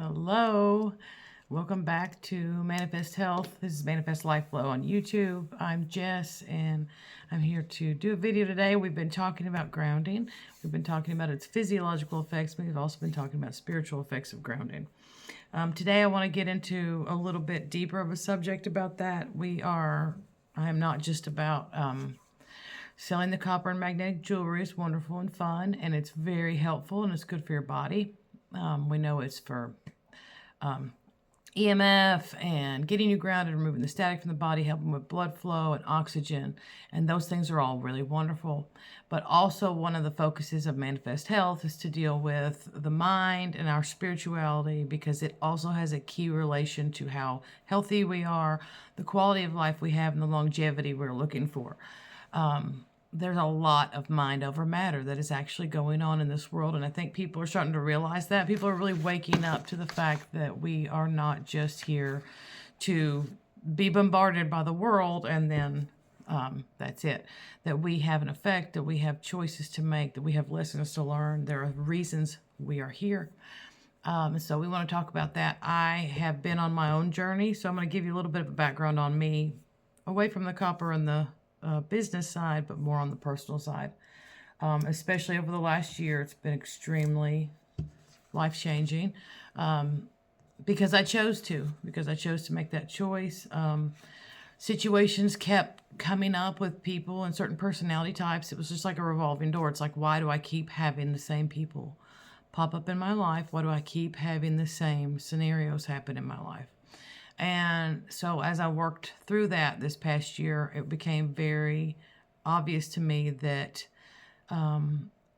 Hello, welcome back to Manifest Health. This is Manifest Life Flow on YouTube. I'm Jess and I'm here to do a video today. We've been talking about grounding. We've been talking about its physiological effects. We've also been talking about spiritual effects of grounding. Today I want to get into a little bit deeper of a subject about that. I am not just about selling the copper and magnetic jewelry. Is wonderful and fun, and it's very helpful and it's good for your body. We know it's for EMF and getting you grounded, removing the static from the body, helping with blood flow and oxygen. And those things are all really wonderful. But also one of the focuses of Manifest Health is to deal with the mind and our spirituality, because it also has a key relation to how healthy we are, the quality of life we have, and the longevity we're looking for. There's a lot of mind over matter that is actually going on in this world. And I think people are starting to realize that. People are really waking up to the fact that we are not just here to be bombarded by the world and then that's it. That we have an effect, that we have choices to make, that we have lessons to learn. There are reasons we are here. So we want to talk about that. I have been on my own journey, so I'm going to give you a little bit of a background on me, away from the copper and the business side, but more on the personal side. Especially over the last year, it's been extremely life-changing because I chose to make that choice. Situations kept coming up with people and certain personality types. It was just like a revolving door. It's like, why do I keep having the same people pop up in my life? Why do I keep having the same scenarios happen in my life? And so as I worked through that this past year, it became very obvious to me that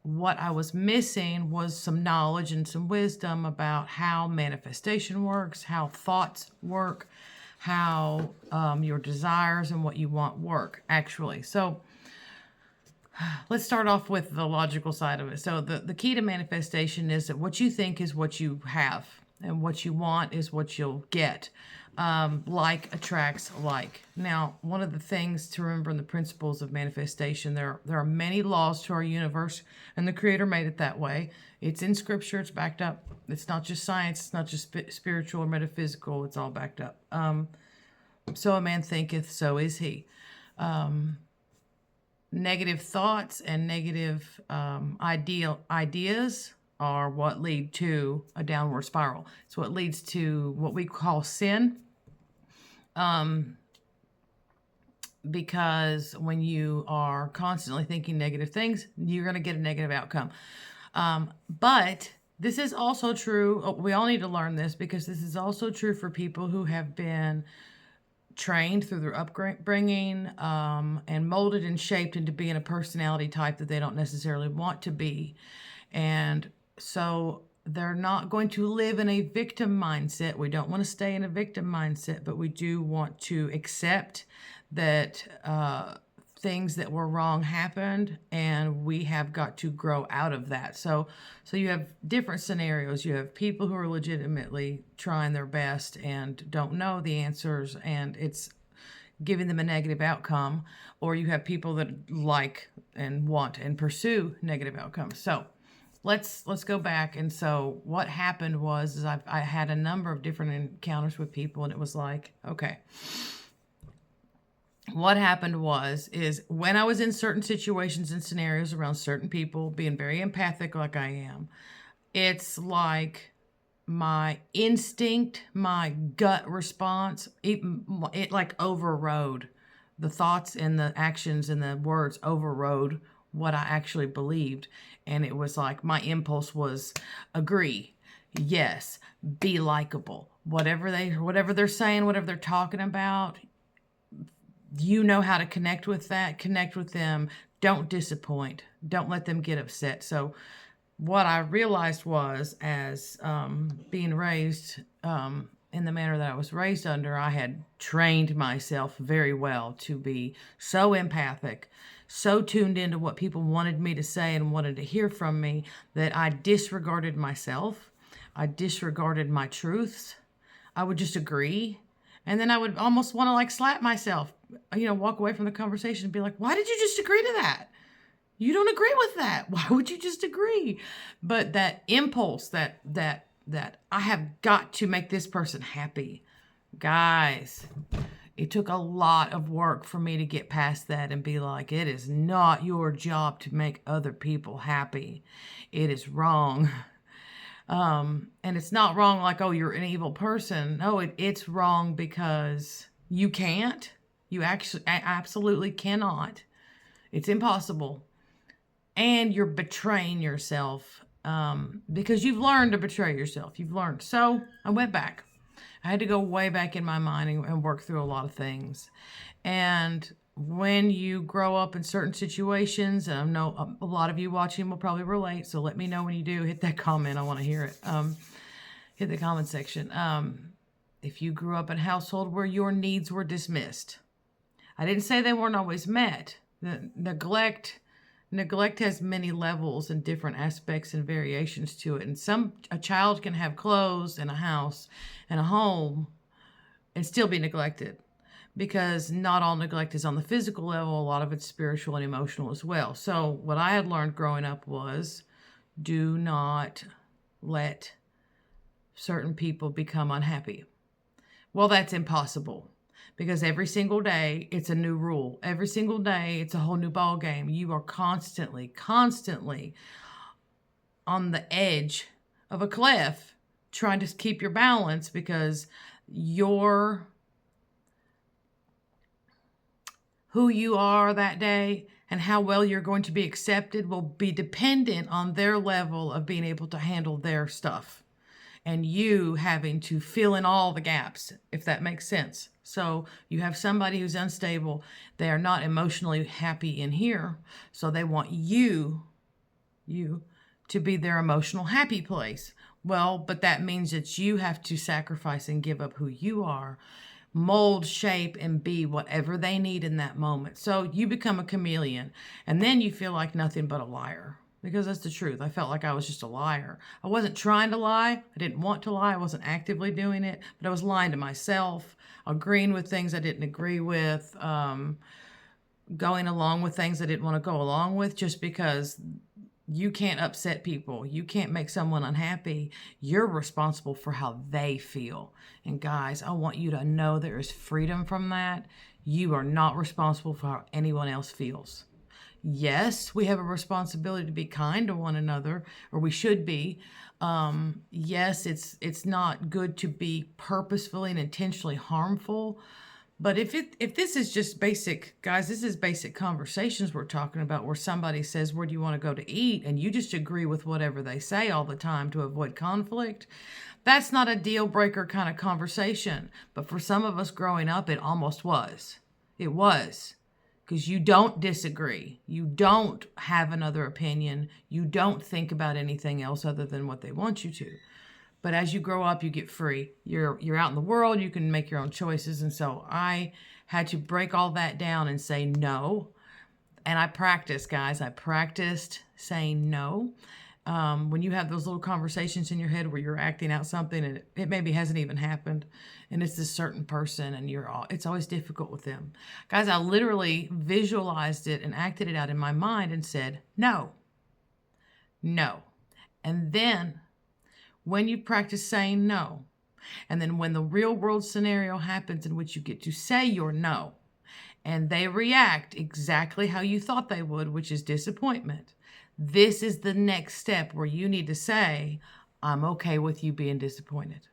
what I was missing was some knowledge and some wisdom about how manifestation works, how thoughts work, how your desires and what you want work, actually. So let's start off with the logical side of it. So the key to manifestation is that what you think is what you have, and what you want is what you'll get. Like attracts like. Now, one of the things to remember in the principles of manifestation, there are many laws to our universe, and the Creator made it that way. It's in Scripture. It's backed up. It's not just science. It's not just spiritual or metaphysical. It's all backed up. So a man thinketh, so is he. Negative thoughts and negative ideas are what lead to a downward spiral. It's what leads to what we call sin. Because when you are constantly thinking negative things, you're going to get a negative outcome. But this is also true. We all need to learn this, because this is also true for people who have been trained through their upbringing and molded and shaped into being a personality type that they don't necessarily want to be. And so they're not going to live in a victim mindset. We don't want to stay in a victim mindset, but we do want to accept that things that were wrong happened, and we have got to grow out of that. So you have different scenarios. You have people who are legitimately trying their best and don't know the answers, and it's giving them a negative outcome, or you have people that like and want and pursue negative outcomes. So let's go back. And so what happened was I had a number of different encounters with people, and it was like, okay, what happened is when I was in certain situations and scenarios around certain people, being very empathic like I am, it's like my instinct, my gut response, it like overrode the thoughts and the actions and the words, overrode what I actually believed. And it was like my impulse was agree, yes, be likable, whatever they're saying, whatever they're talking about, you know how to connect with that, connect with them, don't disappoint, don't let them get upset. So what I realized was, as being raised in the manner that I was raised under, I had trained myself very well to be so empathic, so tuned into what people wanted me to say and wanted to hear from me, that I disregarded myself. I disregarded my truths. I would just agree. And then I would almost want to like slap myself, walk away from the conversation and be like, why did you just agree to that? You don't agree with that. Why would you just agree? But that impulse, that that I have got to make this person happy. Guys, it took a lot of work for me to get past that and be like, it is not your job to make other people happy. It is wrong. And it's not wrong like, oh, you're an evil person. No, it's wrong because you can't. You actually absolutely cannot. It's impossible. And you're betraying yourself because you've learned to betray yourself. You've learned. So I went back. I had to go way back in my mind and work through a lot of things. And when you grow up in certain situations, and I know a lot of you watching will probably relate, so let me know when you do. Hit that comment. I want to hear it. Hit the comment section. If you grew up in a household where your needs were dismissed, I didn't say they weren't always met. The neglect has many levels and different aspects and variations to it. And a child can have clothes and a house and a home and still be neglected, because not all neglect is on the physical level. A lot of it's spiritual and emotional as well. So what I had learned growing up was, do not let certain people become unhappy. Well, that's impossible, because every single day it's a new rule. Every single day it's a whole new ball game. You are constantly on the edge of a cliff trying to keep your balance, because who you are that day and how well you're going to be accepted will be dependent on their level of being able to handle their stuff, and you having to fill in all the gaps, if that makes sense. So you have somebody who's unstable. They are not emotionally happy in here, so they want you to be their emotional happy place. Well, but that means that you have to sacrifice and give up who you are, mold, shape, and be whatever they need in that moment. So you become a chameleon, and then you feel like nothing but a liar, because that's the truth. I felt like I was just a liar. I wasn't trying to lie. I didn't want to lie. I wasn't actively doing it, but I was lying to myself, agreeing with things I didn't agree with, going along with things I didn't want to go along with, just because you can't upset people. You can't make someone unhappy. You're responsible for how they feel. And guys, I want you to know there is freedom from that. You are not responsible for how anyone else feels. Yes, we have a responsibility to be kind to one another, or we should be. Yes, it's not good to be purposefully and intentionally harmful. But if this is just basic, guys, this is basic conversations we're talking about, where somebody says, where do you want to go to eat? And you just agree with whatever they say all the time to avoid conflict. That's not a deal breaker kind of conversation. But for some of us growing up, it almost was. It was. Because you don't disagree. You don't have another opinion. You don't think about anything else other than what they want you to. But as you grow up, you get free. You're out in the world. You can make your own choices. And so I had to break all that down and say no. And I practiced, guys. I practiced saying no. When you have those little conversations in your head where you're acting out something and it maybe hasn't even happened, and it's this certain person, and it's always difficult with them. Guys, I literally visualized it and acted it out in my mind and said, no. And then when you practice saying no, and then when the real world scenario happens in which you get to say your no, and they react exactly how you thought they would, which is disappointment, this is the next step where you need to say, I'm okay with you being disappointed.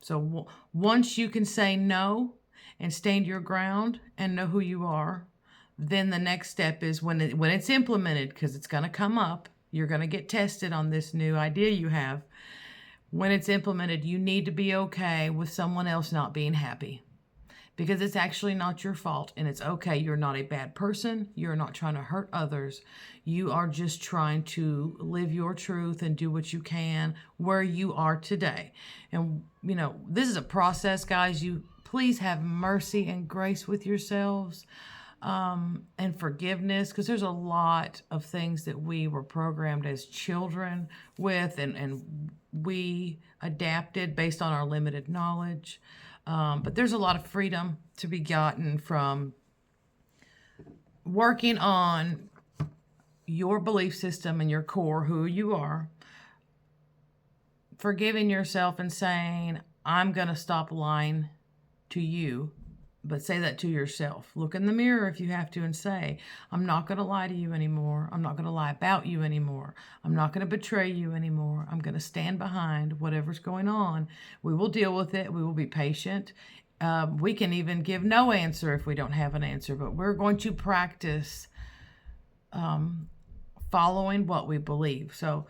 So once you can say no and stand your ground and know who you are, then the next step is when it's implemented, because it's going to come up. You're going to get tested on this new idea you have. When it's implemented, you need to be okay with someone else not being happy, because it's actually not your fault, and it's okay. You're not a bad person. You're not trying to hurt others. You are just trying to live your truth and do what you can where you are today. And, this is a process, guys. You please have mercy and grace with yourselves. And forgiveness, because there's a lot of things that we were programmed as children with, and we adapted based on our limited knowledge. But there's a lot of freedom to be gotten from working on your belief system and your core, who you are, forgiving yourself and saying, I'm going to stop lying to you, but say that to yourself. Look in the mirror if you have to and say, I'm not going to lie to you anymore. I'm not going to lie about you anymore. I'm not going to betray you anymore. I'm going to stand behind whatever's going on. We will deal with it. We will be patient. We can even give no answer if we don't have an answer, but we're going to practice following what we believe. So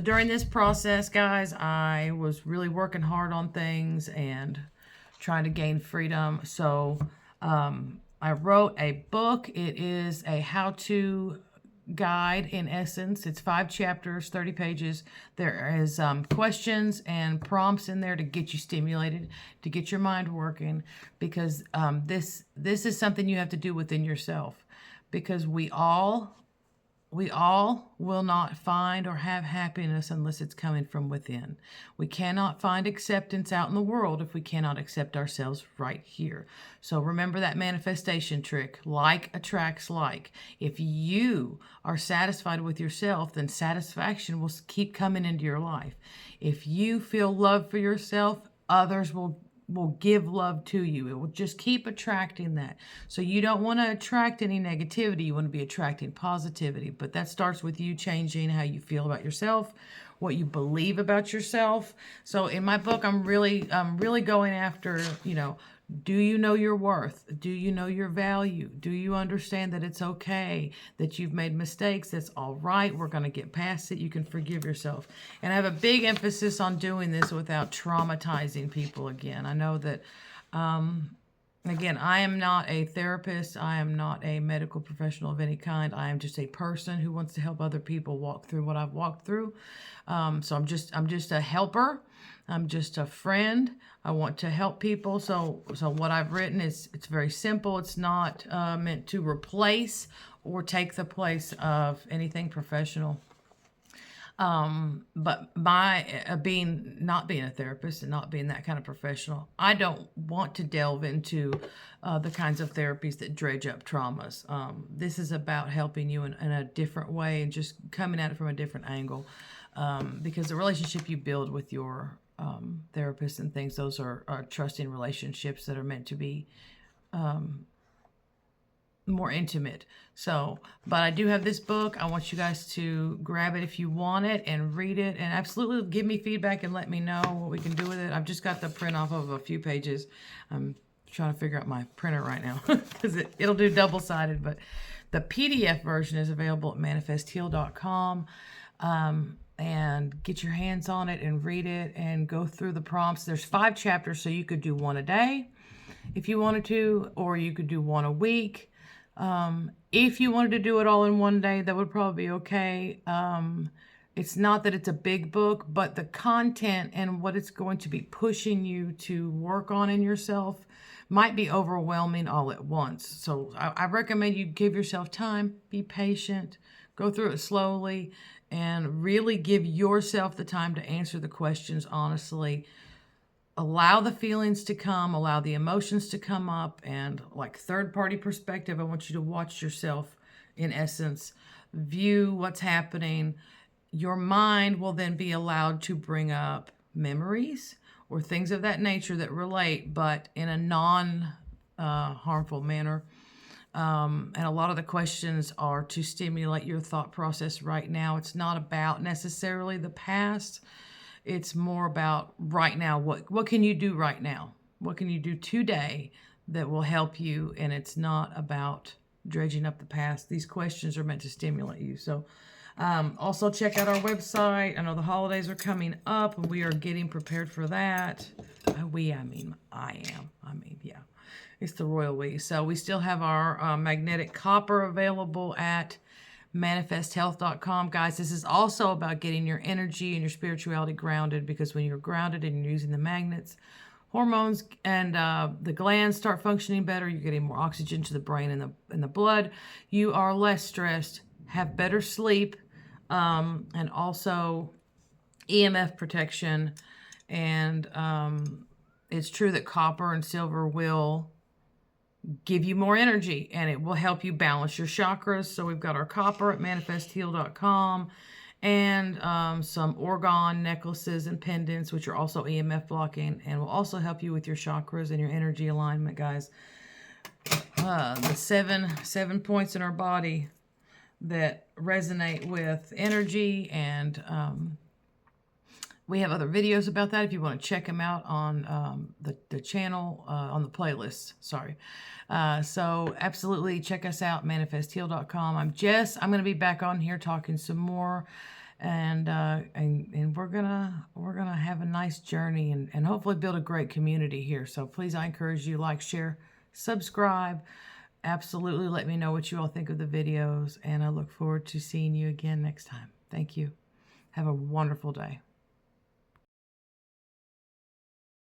during this process, guys, I was really working hard on things and trying to gain freedom. So I wrote a book. It is a how-to guide in essence. It's 5 chapters, 30 pages. There is questions and prompts in there to get you stimulated, to get your mind working, because this is something you have to do within yourself, because we all will not find or have happiness unless it's coming from within. We cannot find acceptance out in the world if we cannot accept ourselves right here. So remember that manifestation trick. Like attracts like. If you are satisfied with yourself, then satisfaction will keep coming into your life. If you feel love for yourself, others will give love to you. It will just keep attracting that. So you don't want to attract any negativity. You want to be attracting positivity. But that starts with you changing how you feel about yourself, what you believe about yourself. So in my book, I'm really going after, do you know your worth? Do you know your value? Do you understand that it's okay, that you've made mistakes? That's all right. We're going to get past it. You can forgive yourself. And I have a big emphasis on doing this without traumatizing people again. I know that, again, I am not a therapist. I am not a medical professional of any kind. I am just a person who wants to help other people walk through what I've walked through. So I'm just a helper. I'm just a friend. I want to help people. So what I've written it's very simple. It's not meant to replace or take the place of anything professional. But my not being a therapist and not being that kind of professional, I don't want to delve into the kinds of therapies that dredge up traumas. This is about helping you in a different way and just coming at it from a different angle. Because the relationship you build with your therapist and things, those are trusting relationships that are meant to be more intimate. So, but I do have this book. I want you guys to grab it if you want it and read it, and absolutely give me feedback and let me know what we can do with it. I've just got the print off of a few pages. I'm trying to figure out my printer right now because it'll do double-sided, but the PDF version is available at manifestheal.com. And get your hands on it and read it and go through the prompts. There's 5 chapters, so you could do one a day if you wanted to, or you could do one a week. If you wanted to do it all in one day, that would probably be okay. It's not that it's a big book, but the content and what it's going to be pushing you to work on in yourself might be overwhelming all at once. So I recommend you give yourself time, be patient, go through it slowly, and really give yourself the time to answer the questions honestly. Allow the feelings to come, allow the emotions to come up, and like third-party perspective, I want you to watch yourself, in essence, view what's happening. Your mind will then be allowed to bring up memories or things of that nature that relate, but in a non-harmful manner. And a lot of the questions are to stimulate your thought process right now. It's not about necessarily the past. It's more about right now. What can you do right now? What can you do today that will help you? And it's not about dredging up the past. These questions are meant to stimulate you. So also check out our website. I know the holidays are coming up and we are getting prepared for that. I am. Yeah. It's the royal we. So we still have our magnetic copper available at manifesthealth.com. Guys, this is also about getting your energy and your spirituality grounded, because when you're grounded and you're using the magnets, hormones and the glands start functioning better. You're getting more oxygen to the brain and the blood. You are less stressed, have better sleep, and also EMF protection. And it's true that copper and silver will give you more energy, and it will help you balance your chakras. So we've got our copper at manifestheal.com, and some Orgone necklaces and pendants, which are also EMF blocking and will also help you with your chakras and your energy alignment, guys. The seven points in our body that resonate with energy, and we have other videos about that if you want to check them out on the channel, on the playlist. Sorry. So absolutely check us out, manifestheal.com. I'm Jess. I'm going to be back on here talking some more, and we're gonna have a nice journey and hopefully build a great community here. So please, I encourage you, like, share, subscribe. Absolutely let me know what you all think of the videos, and I look forward to seeing you again next time. Thank you. Have a wonderful day.